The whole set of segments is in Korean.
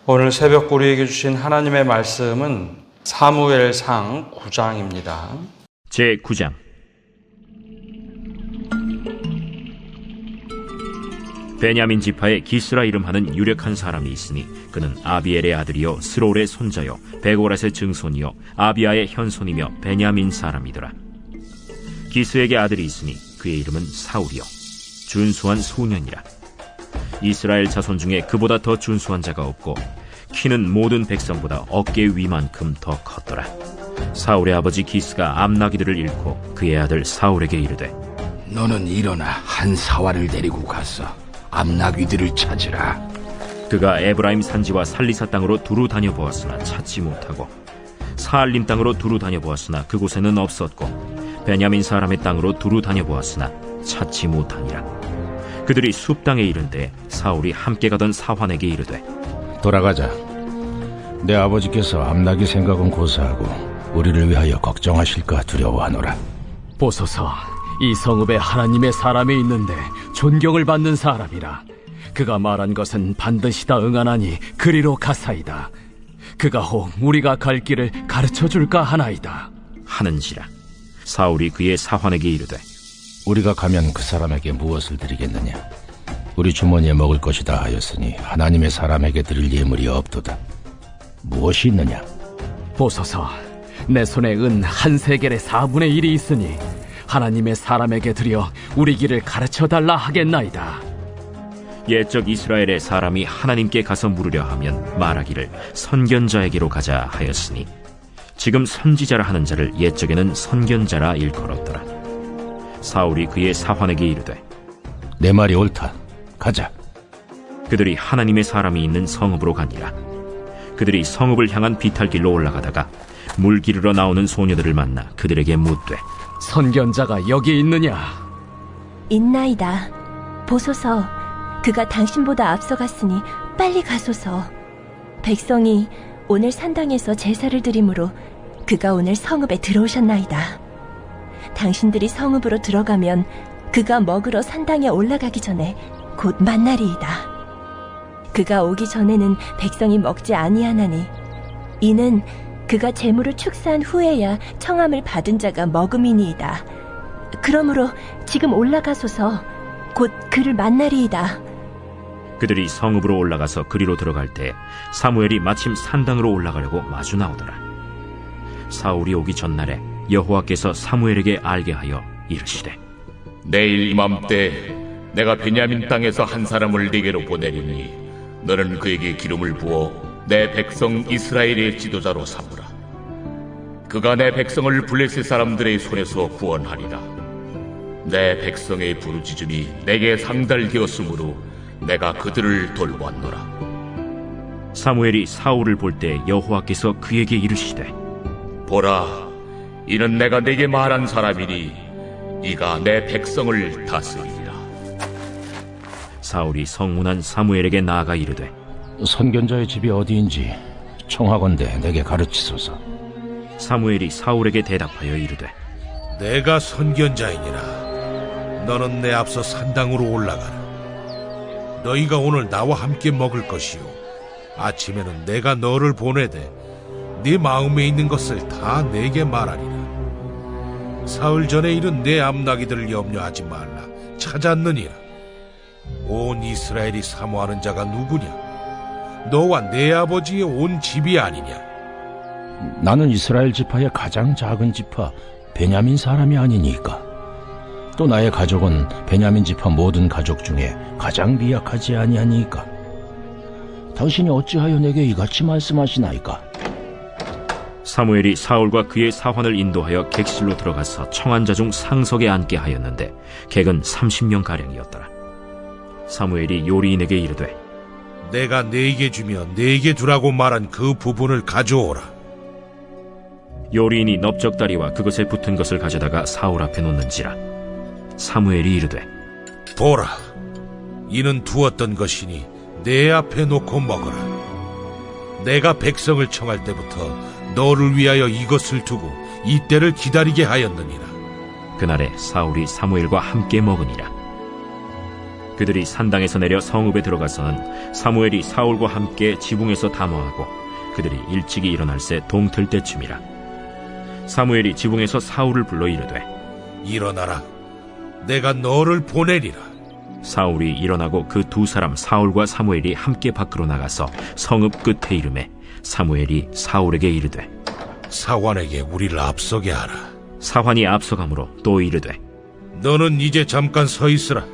오늘 새벽 우리에게 주신 하나님의 말씀은 사무엘상 9장입니다. 제9장. 베냐민 지파에 기스라 이름하는 유력한 사람이 있으니 그는 아비엘의 아들이요 스롤의 손자요 베고랏의 증손이요 아비아의 현손이며 베냐민 사람이더라. 기스에게 아들이 있으니 그의 이름은 사울이요 준수한 소년이라. 이스라엘 자손 중에 그보다 더 준수한 자가 없고 키는 모든 백성보다 어깨 위만큼 더 컸더라. 사울의 아버지 기스가 암나기들을 잃고 그의 아들 사울에게 이르되, 너는 일어나 한 사활을 데리고 가서 암나귀들을 찾으라. 그가 에브라임 산지와 살리사 땅으로 두루 다녀보았으나 찾지 못하고 사알림 땅으로 두루 다녀보았으나 그곳에는 없었고 베냐민 사람의 땅으로 두루 다녀보았으나 찾지 못하니라. 그들이 숲 땅에 이른 때 사울이 함께 가던 사환에게 이르되, 돌아가자. 내 아버지께서 암나귀 생각은 고사하고 우리를 위하여 걱정하실까 두려워하노라. 보소서, 이 성읍에 하나님의 사람이 있는데 존경을 받는 사람이라. 그가 말한 것은 반드시 다 응하나니 그리로 가사이다. 그가 혹 우리가 갈 길을 가르쳐줄까 하나이다 하는지라. 사울이 그의 사환에게 이르되, 우리가 가면 그 사람에게 무엇을 드리겠느냐? 우리 주머니에 먹을 것이다 하였으니 하나님의 사람에게 드릴 예물이 없도다. 무엇이 있느냐? 보소서, 내 손에 은 한 세겔의 4분의 1이 있으니 하나님의 사람에게 드려 우리 길을 가르쳐달라 하겠나이다. 옛적 이스라엘의 사람이 하나님께 가서 물으려 하면 말하기를 선견자에게로 가자 하였으니 지금 선지자라 하는 자를 옛적에는 선견자라 일컬었더라. 사울이 그의 사환에게 이르되, 내 말이 옳다. 가자. 그들이 하나님의 사람이 있는 성읍으로 가니라. 그들이 성읍을 향한 비탈길로 올라가다가 물 기르러 나오는 소녀들을 만나 그들에게 묻되, 선견자가 여기 있느냐? 있나이다. 보소서, 그가 당신보다 앞서갔으니 빨리 가소서. 백성이 오늘 산당에서 제사를 드리므로 그가 오늘 성읍에 들어오셨나이다. 당신들이 성읍으로 들어가면 그가 먹으러 산당에 올라가기 전에 곧 만나리이다. 그가 오기 전에는 백성이 먹지 아니하나니 이는 그가 재물을 축사한 후에야 청함을 받은 자가 먹음이니이다. 그러므로 지금 올라가소서. 곧 그를 만나리이다. 그들이 성읍으로 올라가서 그리로 들어갈 때 사무엘이 마침 산당으로 올라가려고 마주 나오더라. 사울이 오기 전날에 여호와께서 사무엘에게 알게 하여 이르시되, 내일 이맘때 내가 베냐민 땅에서 한 사람을 네게로 보내리니 너는 그에게 기름을 부어 내 백성 이스라엘의 지도자로 삼으라. 그가 내 백성을 블레셋 사람들의 손에서 구원하리라. 내 백성의 부르짖음이 내게 상달되었으므로 내가 그들을 돌보았노라. 사무엘이 사울을 볼 때 여호와께서 그에게 이르시되, 보라, 이는 내가 네게 말한 사람이니 이가 내 백성을 다스리리라. 사울이 성문한 사무엘에게 나아가 이르되, 선견자의 집이 어디인지 청하건대 내게 가르치소서. 사무엘이 사울에게 대답하여 이르되, 내가 선견자이니라. 너는 내 앞서 산당으로 올라가라. 너희가 오늘 나와 함께 먹을 것이요 아침에는 내가 너를 보내되 네 마음에 있는 것을 다 내게 말하리라. 사흘 전에 이른 내 암나기들을 염려하지 말라. 찾았느니라. 온 이스라엘이 사모하는 자가 누구냐? 너와 내 아버지의 온 집이 아니냐? 나는 이스라엘 지파의 가장 작은 지파 베냐민 사람이 아니니까. 또 나의 가족은 베냐민 지파 모든 가족 중에 가장 미약하지 아니하니까. 당신이 어찌하여 내게 이같이 말씀하시나이까? 사무엘이 사울과 그의 사환을 인도하여 객실로 들어가서 청한 자 중 상석에 앉게 하였는데 객은 30명가량이었더라. 사무엘이 요리인에게 이르되, 내가 네게 주며 네게 두라고 말한 그 부분을 가져오라. 요리인이 넓적다리와 그것에 붙은 것을 가져다가 사울 앞에 놓는지라. 사무엘이 이르되, 보라, 이는 두었던 것이니 내 앞에 놓고 먹어라. 내가 백성을 청할 때부터 너를 위하여 이것을 두고 이때를 기다리게 하였느니라. 그날에 사울이 사무엘과 함께 먹으니라. 그들이 산당에서 내려 성읍에 들어가서는 사무엘이 사울과 함께 지붕에서 담화하고 그들이 일찍이 일어날새 동틀 때쯤이라. 사무엘이 지붕에서 사울을 불러 이르되 일어나라. 내가 너를 보내리라. 사울이 일어나고 그 두 사람 사울과 사무엘이 함께 밖으로 나가서 성읍 끝에 이르매 사무엘이 사울에게 이르되 사환에게 우리를 앞서게 하라. 사환이 앞서가므로 또 이르되 너는 이제 잠깐 서 있으라.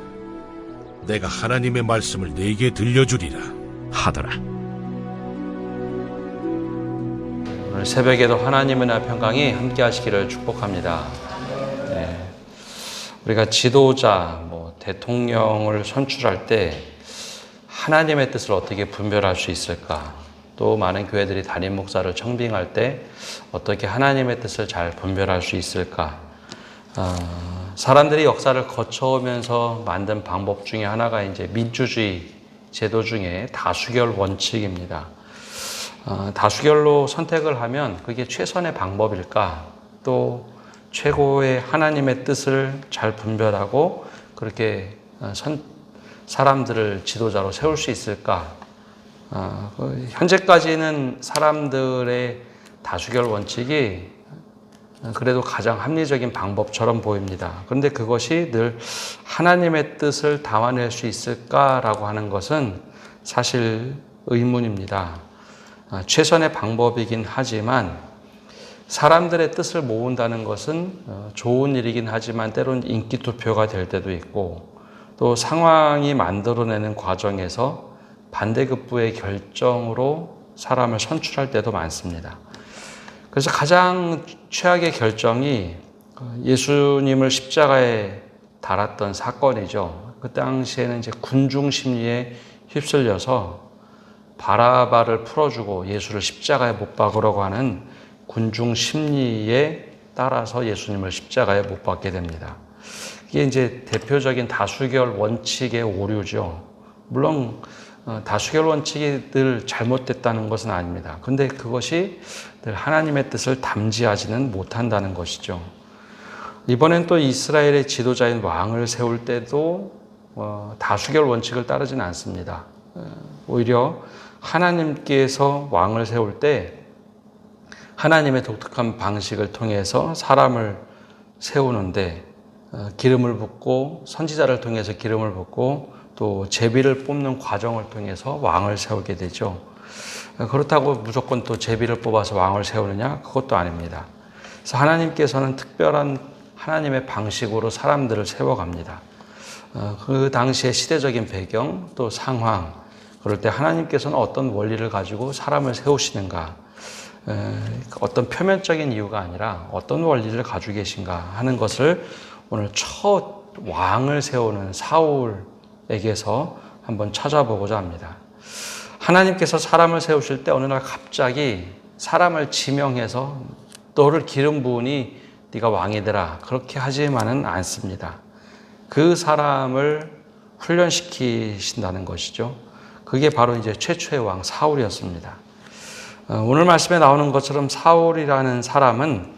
내가 하나님의 말씀을 네게 들려주리라 하더라. 오늘 새벽에도 하나님의 평강이 함께 하시기를 축복합니다. 우리가 지도자, 대통령을 선출할 때 하나님의 뜻을 어떻게 분별할 수 있을까? 또 많은 교회들이 담임 목사를 청빙할 때 어떻게 하나님의 뜻을 잘 분별할 수 있을까? 사람들이 역사를 거쳐오면서 만든 방법 중에 하나가 이제 민주주의 제도 중에 다수결 원칙입니다. 다수결로 선택을 하면 그게 최선의 방법일까? 또 최고의 하나님의 뜻을 잘 분별하고 그렇게 사람들을 지도자로 세울 수 있을까? 현재까지는 사람들의 다수결 원칙이 그래도 가장 합리적인 방법처럼 보입니다. 그런데 그것이 늘 하나님의 뜻을 담아낼 수 있을까라고 하는 것은 사실 의문입니다. 최선의 방법이긴 하지만 사람들의 뜻을 모은다는 것은 좋은 일이긴 하지만 때로는 인기 투표가 될 때도 있고 또 상황이 만들어내는 과정에서 반대급부의 결정으로 사람을 선출할 때도 많습니다. 그래서 가장 최악의 결정이 예수님을 십자가에 달았던 사건이죠. 그 당시에는 이제 군중 심리에 휩쓸려서 바라바를 풀어주고 예수를 십자가에 못 박으려고 하는 군중 심리에 따라서 예수님을 십자가에 못 박게 됩니다. 이게 이제 대표적인 다수결 원칙의 오류죠. 물론 다수결 원칙이 늘 잘못됐다는 것은 아닙니다. 근데 그것이 늘 하나님의 뜻을 담지하지는 못한다는 것이죠. 이번엔 또 이스라엘의 지도자인 왕을 세울 때도 다수결 원칙을 따르지는 않습니다. 오히려 하나님께서 왕을 세울 때 하나님의 독특한 방식을 통해서 사람을 세우는데 기름을 붓고 선지자를 통해서 기름을 붓고 또 제비를 뽑는 과정을 통해서 왕을 세우게 되죠. 그렇다고 무조건 또 제비를 뽑아서 왕을 세우느냐? 그것도 아닙니다. 그래서 하나님께서는 특별한 하나님의 방식으로 사람들을 세워갑니다. 그 당시의 시대적인 배경 또 상황, 그럴 때 하나님께서는 어떤 원리를 가지고 사람을 세우시는가, 어떤 표면적인 이유가 아니라 어떤 원리를 가지고 계신가 하는 것을 오늘 첫 왕을 세우는 사울에게서 한번 찾아보고자 합니다. 하나님께서 사람을 세우실 때 어느 날 갑자기 사람을 지명해서 너를 기름 부으니 네가 왕이 되라 그렇게 하지만은 않습니다. 그 사람을 훈련시키신다는 것이죠. 그게 바로 이제 최초의 왕 사울이었습니다. 오늘 말씀에 나오는 것처럼 사울이라는 사람은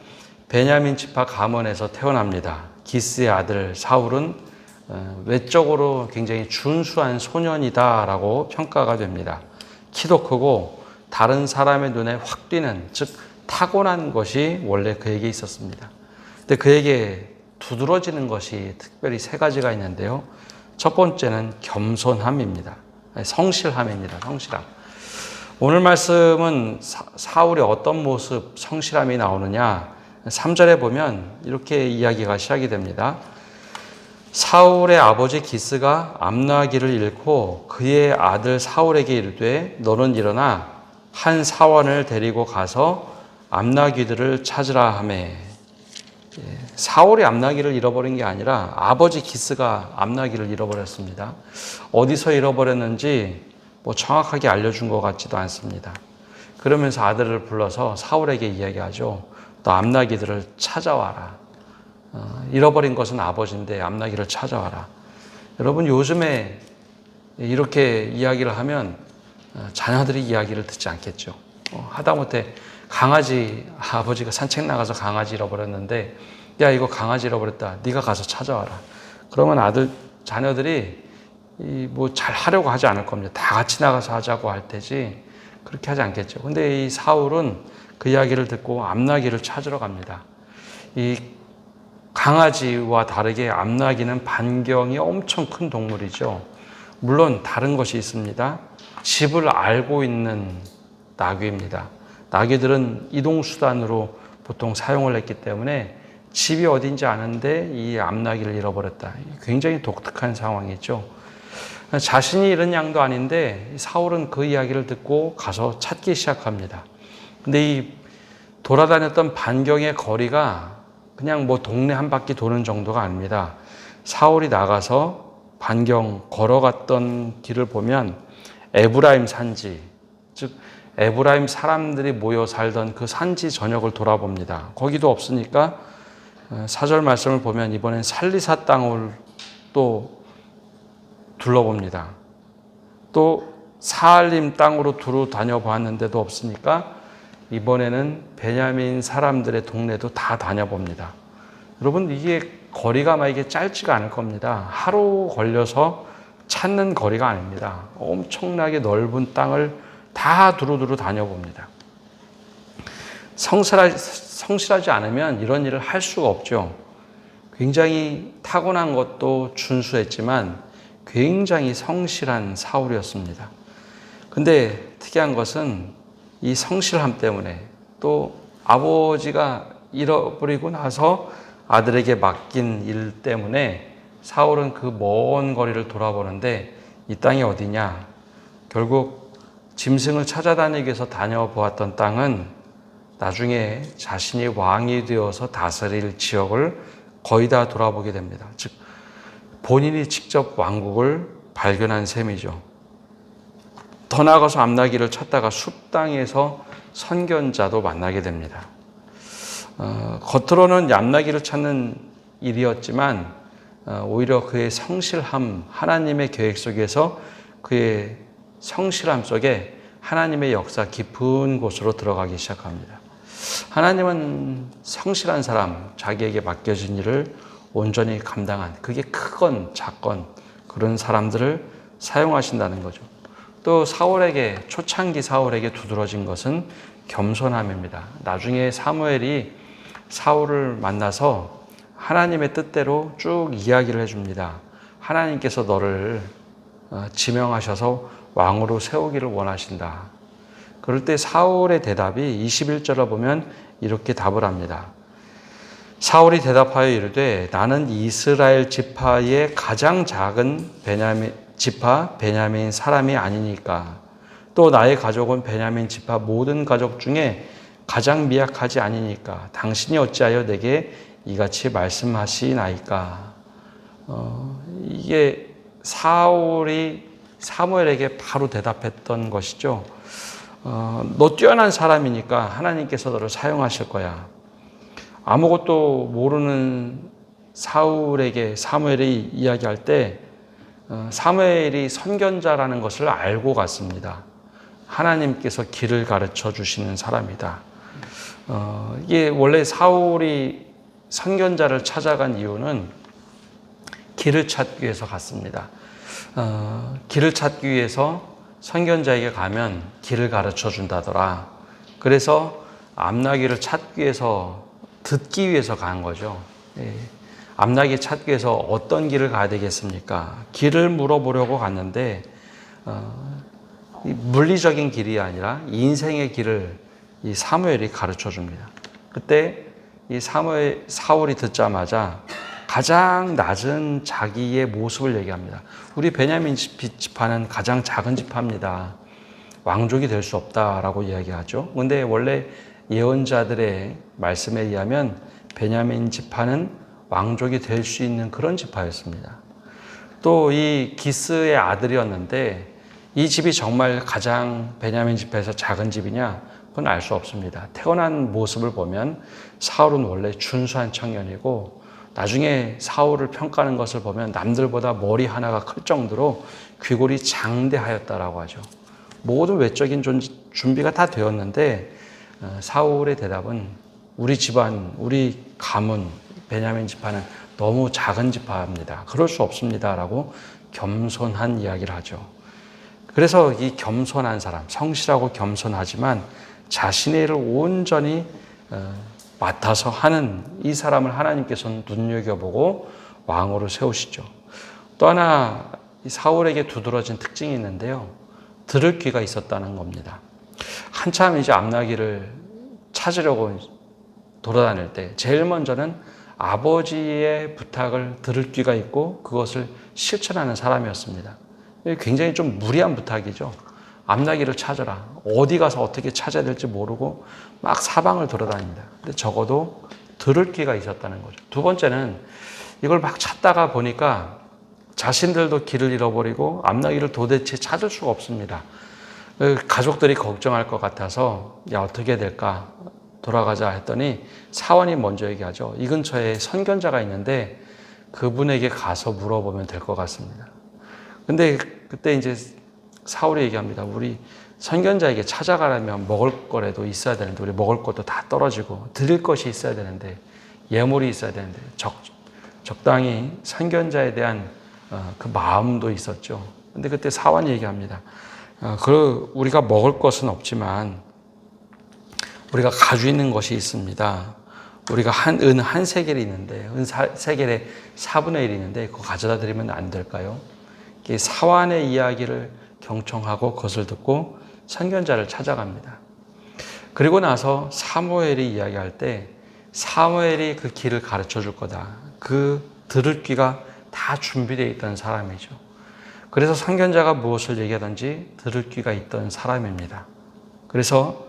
베냐민 지파 가문에서 태어납니다. 기스의 아들 사울은 외적으로 굉장히 준수한 소년이다라고 평가가 됩니다. 키도 크고 다른 사람의 눈에 확 띄는, 즉 타고난 것이 원래 그에게 있었습니다. 근데 그에게 두드러지는 것이 특별히 세 가지가 있는데요. 첫 번째는 겸손함입니다. 성실함입니다. 성실함. 오늘 말씀은 사울의 어떤 모습, 성실함이 나오느냐? 3절에 보면 이렇게 이야기가 시작이 됩니다. 사울의 아버지 기스가 암나기를 잃고 그의 아들 사울에게 이르되 너는 일어나 한 사원을 데리고 가서 암나귀들을 찾으라 하매. 사울이 암나귀를 잃어버린 게 아니라 아버지 기스가 암나귀를 잃어버렸습니다. 어디서 잃어버렸는지 정확하게 알려준 것 같지도 않습니다. 그러면서 아들을 불러서 사울에게 이야기하죠. 너 암나귀들을 찾아와라. 잃어버린 것은 아버지인데 암나귀를 찾아와라. 여러분 요즘에 이렇게 이야기를 하면 자녀들이 이야기를 듣지 않겠죠. 하다못해 강아지, 아버지가 산책 나가서 강아지 잃어버렸는데 야 이거 강아지 잃어버렸다. 네가 가서 찾아와라. 그러면 자녀들이 뭐 잘 하려고 하지 않을 겁니다. 다 같이 나가서 하자고 할 테지 그렇게 하지 않겠죠. 근데 이 사울은 그 이야기를 듣고 암나귀를 찾으러 갑니다. 이 강아지와 다르게 암나귀는 반경이 엄청 큰 동물이죠. 물론 다른 것이 있습니다. 집을 알고 있는 나귀입니다. 나귀들은 이동수단으로 보통 사용을 했기 때문에 집이 어딘지 아는데 이 암나귀를 잃어버렸다. 굉장히 독특한 상황이죠. 자신이 잃은 양도 아닌데 사울은 그 이야기를 듣고 가서 찾기 시작합니다. 근데 이 돌아다녔던 반경의 거리가 그냥 뭐 동네 한 바퀴 도는 정도가 아닙니다. 사울이 나가서 반경 걸어갔던 길을 보면 에브라임 산지, 즉 에브라임 사람들이 모여 살던 그 산지 전역을 돌아봅니다. 거기도 없으니까 4절 말씀을 보면 이번엔 살리사 땅을 또 둘러봅니다. 또 사알림 땅으로 두루 다녀봤는데도 없으니까 이번에는 베냐민 사람들의 동네도 다 다녀봅니다. 여러분, 이게 거리가 막 이게 짧지가 않을 겁니다. 하루 걸려서 찾는 거리가 아닙니다. 엄청나게 넓은 땅을 다 두루두루 다녀봅니다. 성실하지 않으면 이런 일을 할 수가 없죠. 굉장히 타고난 것도 준수했지만 굉장히 성실한 사울이었습니다. 근데 특이한 것은 이 성실함 때문에 또 아버지가 잃어버리고 나서 아들에게 맡긴 일 때문에 사울은 그 먼 거리를 돌아보는데 이 땅이 어디냐? 결국 짐승을 찾아다니기 위해서 다녀보았던 땅은 나중에 자신이 왕이 되어서 다스릴 지역을 거의 다 돌아보게 됩니다. 즉 본인이 직접 왕국을 발견한 셈이죠. 더 나아가서 암나귀를 찾다가 숲 땅에서 선견자도 만나게 됩니다. 겉으로는 암나귀를 찾는 일이었지만 오히려 그의 성실함, 하나님의 계획 속에서 그의 성실함 속에 하나님의 역사 깊은 곳으로 들어가기 시작합니다. 하나님은 성실한 사람, 자기에게 맡겨진 일을 온전히 감당한, 그게 크건 작건 그런 사람들을 사용하신다는 거죠. 또 사울에게, 초창기 사울에게 두드러진 것은 겸손함입니다. 나중에 사무엘이 사울을 만나서 하나님의 뜻대로 쭉 이야기를 해줍니다. 하나님께서 너를 지명하셔서 왕으로 세우기를 원하신다. 그럴 때 사울의 대답이 21절을 보면 이렇게 답을 합니다. 사울이 대답하여 이르되 나는 이스라엘 지파의 가장 작은 베냐민 사람이 아니니까 또 나의 가족은 베냐민 지파 모든 가족 중에 가장 미약하지 아니니까 당신이 어찌하여 내게 이같이 말씀하시나이까. 이게 사울이 사무엘에게 바로 대답했던 것이죠. 너 뛰어난 사람이니까 하나님께서 너를 사용하실 거야. 아무것도 모르는 사울에게 사무엘이 이야기할 때 사무엘이 선견자라는 것을 알고 갔습니다. 하나님께서 길을 가르쳐 주시는 사람이다. 이게 원래 사울이 선견자를 찾아간 이유는 길을 찾기 위해서 갔습니다. 길을 찾기 위해서 선견자에게 가면 길을 가르쳐 준다더라. 그래서 암나귀를 찾기 위해서, 듣기 위해서 간 거죠. 암나귀 찾기 위해서 어떤 길을 가야 되겠습니까? 길을 물어보려고 갔는데 물리적인 길이 아니라 인생의 길을 이 사무엘이 가르쳐 줍니다. 그때 이 사울이 듣자마자 가장 낮은 자기의 모습을 얘기합니다. 우리 베냐민 지파는 가장 작은 지파입니다. 왕족이 될 수 없다라고 이야기하죠. 그런데 원래 예언자들의 말씀에 의하면 베냐민 지파는 왕족이 될 수 있는 그런 지파였습니다. 또 이 기스의 아들이었는데 이 집이 정말 가장 베냐민 지파에서 작은 집이냐? 그건 알 수 없습니다. 태어난 모습을 보면 사울은 원래 준수한 청년이고 나중에 사울을 평가하는 것을 보면 남들보다 머리 하나가 클 정도로 귀골이 장대하였다라고 하죠. 모든 외적인 준비가 다 되었는데 사울의 대답은 우리 집안, 우리 가문, 베냐민 지파는 너무 작은 지파입니다. 그럴 수 없습니다. 라고 겸손한 이야기를 하죠. 그래서 이 겸손한 사람, 성실하고 겸손하지만 자신의 일을 온전히 맡아서 하는 이 사람을 하나님께서는 눈여겨보고 왕으로 세우시죠. 또 하나 이 사울에게 두드러진 특징이 있는데요. 들을 귀가 있었다는 겁니다. 한참 이제 암나기를 찾으려고 돌아다닐 때 제일 먼저는 아버지의 부탁을 들을 귀가 있고 그것을 실천하는 사람이었습니다. 굉장히 좀 무리한 부탁이죠. 암나기를 찾아라. 어디 가서 어떻게 찾아야 될지 모르고 막 사방을 돌아다닙니다. 근데 적어도 들을 귀가 있었다는 거죠. 두 번째는 이걸 막 찾다가 보니까 자신들도 길을 잃어버리고 암나기를 도대체 찾을 수가 없습니다. 가족들이 걱정할 것 같아서 야 어떻게 될까 돌아가자 했더니 사원이 먼저 얘기하죠. 이 근처에 선견자가 있는데 그분에게 가서 물어보면 될 것 같습니다. 근데 그때 이제 사울이 얘기합니다. 우리 선견자에게 찾아가려면 먹을 거라도 있어야 되는데 우리 먹을 것도 다 떨어지고 드릴 것이 있어야 되는데 예물이 있어야 되는데 적당히 선견자에 대한 그 마음도 있었죠. 근데 그때 사원이 얘기합니다. 우리가 먹을 것은 없지만 우리가 가지고 있는 것이 있습니다. 우리가 은 한 세겔이 있는데 은 세겔의 4분의 1이 있는데 그거 가져다 드리면 안 될까요? 사환의 이야기를 경청하고 그것을 듣고 선견자를 찾아갑니다. 그리고 나서 사무엘이 이야기할 때 사무엘이 그 길을 가르쳐 줄 거다. 그 들을 귀가 다 준비되어 있던 사람이죠. 그래서 선견자가 무엇을 얘기하든지 들을 귀가 있던 사람입니다. 그래서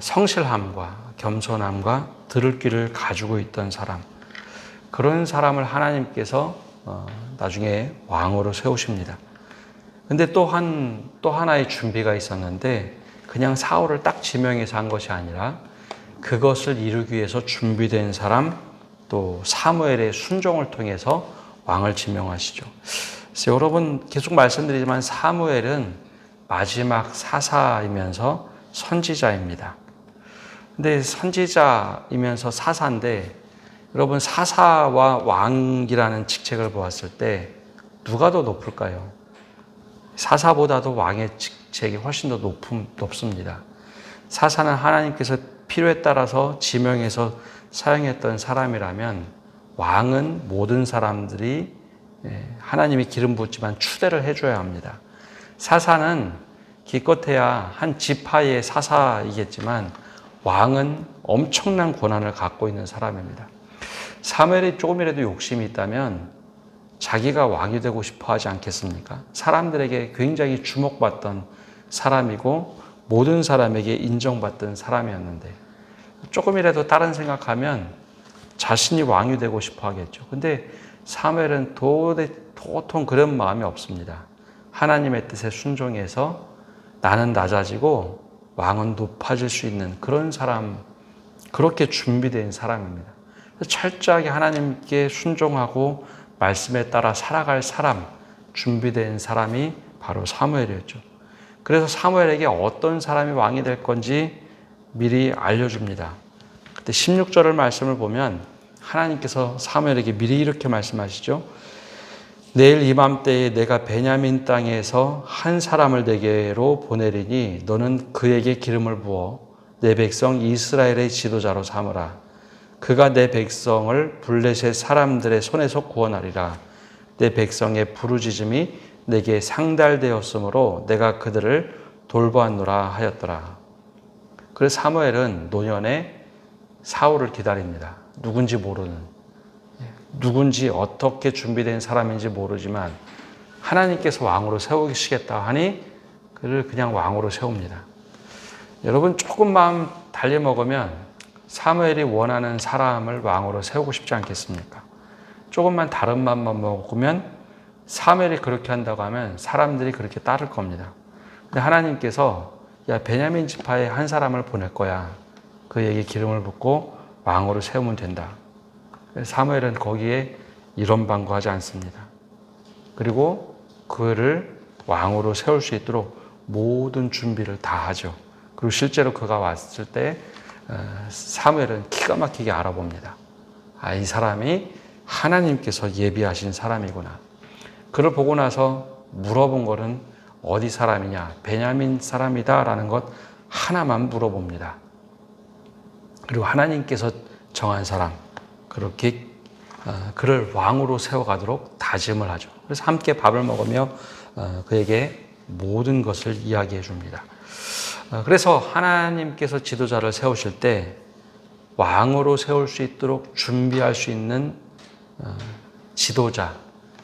성실함과 겸손함과 들을 귀를 가지고 있던 사람, 그런 사람을 하나님께서 나중에 왕으로 세우십니다. 근데 또 하나의 준비가 있었는데 그냥 사울을 딱 지명해서 한 것이 아니라 그것을 이루기 위해서 준비된 사람, 또 사무엘의 순종을 통해서 왕을 지명하시죠. 그래서 여러분 계속 말씀드리지만 사무엘은 마지막 사사이면서 선지자입니다. 근데 선지자이면서 사사인데 여러분 사사와 왕이라는 직책을 보았을 때 누가 더 높을까요? 사사보다도 왕의 직책이 훨씬 더 높습니다. 사사는 하나님께서 필요에 따라서 지명해서 사용했던 사람이라면 왕은 모든 사람들이 하나님이 기름 붓지만 추대를 해줘야 합니다. 사사는 기껏해야 한 지파의 사사이겠지만 왕은 엄청난 권한을 갖고 있는 사람입니다. 사무엘이 조금이라도 욕심이 있다면 자기가 왕이 되고 싶어 하지 않겠습니까? 사람들에게 굉장히 주목받던 사람이고 모든 사람에게 인정받던 사람이었는데 조금이라도 다른 생각하면 자신이 왕이 되고 싶어 하겠죠. 근데 사무엘은 도통 그런 마음이 없습니다. 하나님의 뜻에 순종해서 나는 낮아지고 왕은 높아질 수 있는 그런 사람, 그렇게 준비된 사람입니다. 철저하게 하나님께 순종하고 말씀에 따라 살아갈 사람, 준비된 사람이 바로 사무엘이었죠. 그래서 사무엘에게 어떤 사람이 왕이 될 건지 미리 알려줍니다. 그때 16절을 말씀을 보면 하나님께서 사무엘에게 미리 이렇게 말씀하시죠. 내일 이맘때에 내가 베냐민 땅에서 한 사람을 내게로 보내리니 너는 그에게 기름을 부어 내 백성 이스라엘의 지도자로 삼으라. 그가 내 백성을 블레셋 사람들의 손에서 구원하리라. 내 백성의 부르짖음이 내게 상달되었으므로 내가 그들을 돌보았노라 하였더라. 그래서 사무엘은 노년에 사울을 기다립니다. 누군지 모르는, 누군지 어떻게 준비된 사람인지 모르지만 하나님께서 왕으로 세우시겠다 하니 그를 그냥 왕으로 세웁니다. 여러분 조금 마음 달리 먹으면 사무엘이 원하는 사람을 왕으로 세우고 싶지 않겠습니까? 조금만 다른 맘만 먹으면 사무엘이 그렇게 한다고 하면 사람들이 그렇게 따를 겁니다. 근데 하나님께서 야 베냐민 지파에 한 사람을 보낼 거야. 그에게 기름을 붓고 왕으로 세우면 된다. 사무엘은 거기에 이론방구하지 않습니다. 그리고 그를 왕으로 세울 수 있도록 모든 준비를 다 하죠. 그리고 실제로 그가 왔을 때 사무엘은 기가 막히게 알아봅니다. 아, 이 사람이 하나님께서 예비하신 사람이구나. 그를 보고 나서 물어본 것은 어디 사람이냐? 베냐민 사람이다 라는 것 하나만 물어봅니다. 그리고 하나님께서 정한 사람, 그렇게 그를 왕으로 세워가도록 다짐을 하죠. 그래서 함께 밥을 먹으며 그에게 모든 것을 이야기해 줍니다. 그래서 하나님께서 지도자를 세우실 때 왕으로 세울 수 있도록 준비할 수 있는 지도자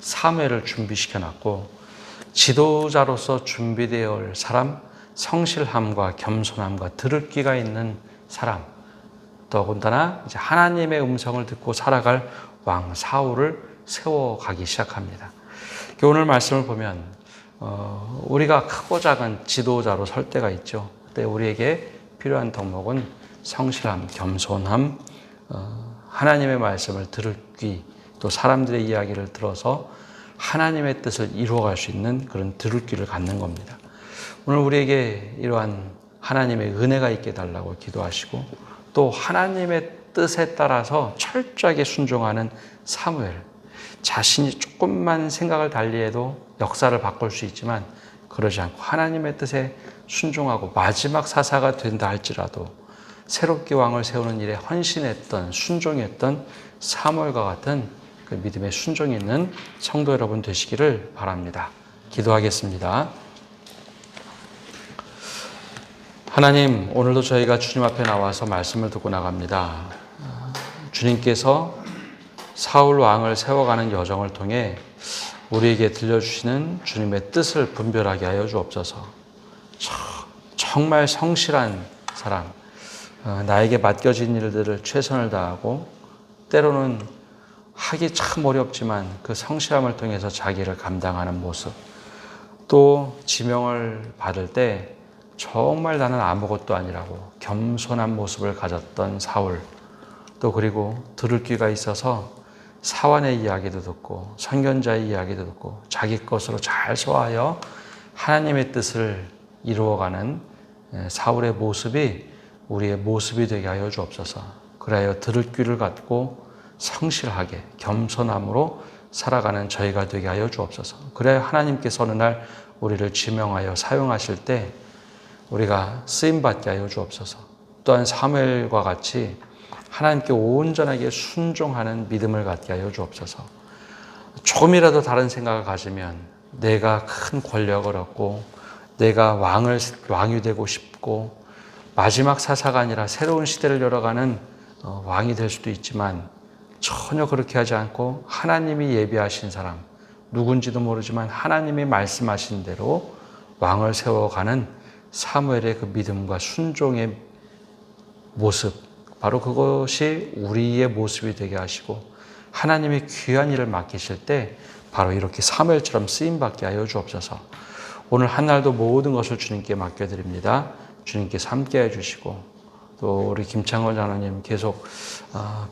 사무엘을 준비시켜 놨고, 지도자로서 준비되어야 할 사람, 성실함과 겸손함과 들을 귀가 있는 사람, 더군다나 이제 하나님의 음성을 듣고 살아갈 왕 사울을 세워가기 시작합니다. 오늘 말씀을 보면 우리가 크고 작은 지도자로 설 때가 있죠. 그때 우리에게 필요한 덕목은 성실함, 겸손함, 하나님의 말씀을 들을 귀, 또 사람들의 이야기를 들어서 하나님의 뜻을 이루어갈 수 있는 그런 들을 귀를 갖는 겁니다. 오늘 우리에게 이러한 하나님의 은혜가 있게 달라고 기도하시고, 또 하나님의 뜻에 따라서 철저하게 순종하는 사무엘, 자신이 조금만 생각을 달리해도 역사를 바꿀 수 있지만 그러지 않고 하나님의 뜻에 순종하고 마지막 사사가 된다 할지라도 새롭게 왕을 세우는 일에 헌신했던, 순종했던 사무엘과 같은 그 믿음의 순종이 있는 성도 여러분 되시기를 바랍니다. 기도하겠습니다. 하나님, 오늘도 저희가 주님 앞에 나와서 말씀을 듣고 나갑니다. 주님께서 사울 왕을 세워가는 여정을 통해 우리에게 들려주시는 주님의 뜻을 분별하게 하여 주옵소서. 정말 성실한 사람, 나에게 맡겨진 일들을 최선을 다하고 때로는 하기 참 어렵지만 그 성실함을 통해서 자기를 감당하는 모습, 또 지명을 받을 때 정말 나는 아무것도 아니라고 겸손한 모습을 가졌던 사울, 또 그리고 들을 귀가 있어서 사환의 이야기도 듣고 선견자의 이야기도 듣고 자기 것으로 잘 소화하여 하나님의 뜻을 이루어가는 사울의 모습이 우리의 모습이 되게 하여 주옵소서. 그래야 들을 귀를 갖고 성실하게 겸손함으로 살아가는 저희가 되게 하여 주옵소서. 그래야 하나님께서 어느 날 우리를 지명하여 사용하실 때 우리가 쓰임받게 하여 주옵소서. 또한 사무엘과 같이 하나님께 온전하게 순종하는 믿음을 갖게 하여 주옵소서. 조금이라도 다른 생각을 가지면 내가 큰 권력을 얻고 내가 왕이 되고 싶고 마지막 사사가 아니라 새로운 시대를 열어가는 왕이 될 수도 있지만 전혀 그렇게 하지 않고 하나님이 예비하신 사람, 누군지도 모르지만 하나님이 말씀하신 대로 왕을 세워가는 사무엘의 그 믿음과 순종의 모습, 바로 그것이 우리의 모습이 되게 하시고 하나님의 귀한 일을 맡기실 때 바로 이렇게 사무엘처럼 쓰임받게 하여 주옵소서. 오늘 한 날도 모든 것을 주님께 맡겨드립니다. 주님께서 함께 해주시고, 또 우리 김창원 장로님 계속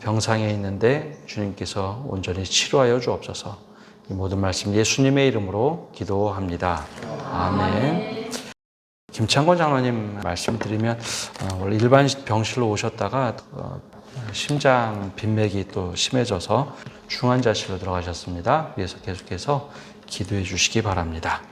병상에 있는데 주님께서 온전히 치료하여 주옵소서. 이 모든 말씀 예수님의 이름으로 기도합니다. 아멘. 김창권 장로님 말씀드리면 원래 일반 병실로 오셨다가 심장 빈맥이 또 심해져서 중환자실로 들어가셨습니다. 그래서 계속해서 기도해 주시기 바랍니다.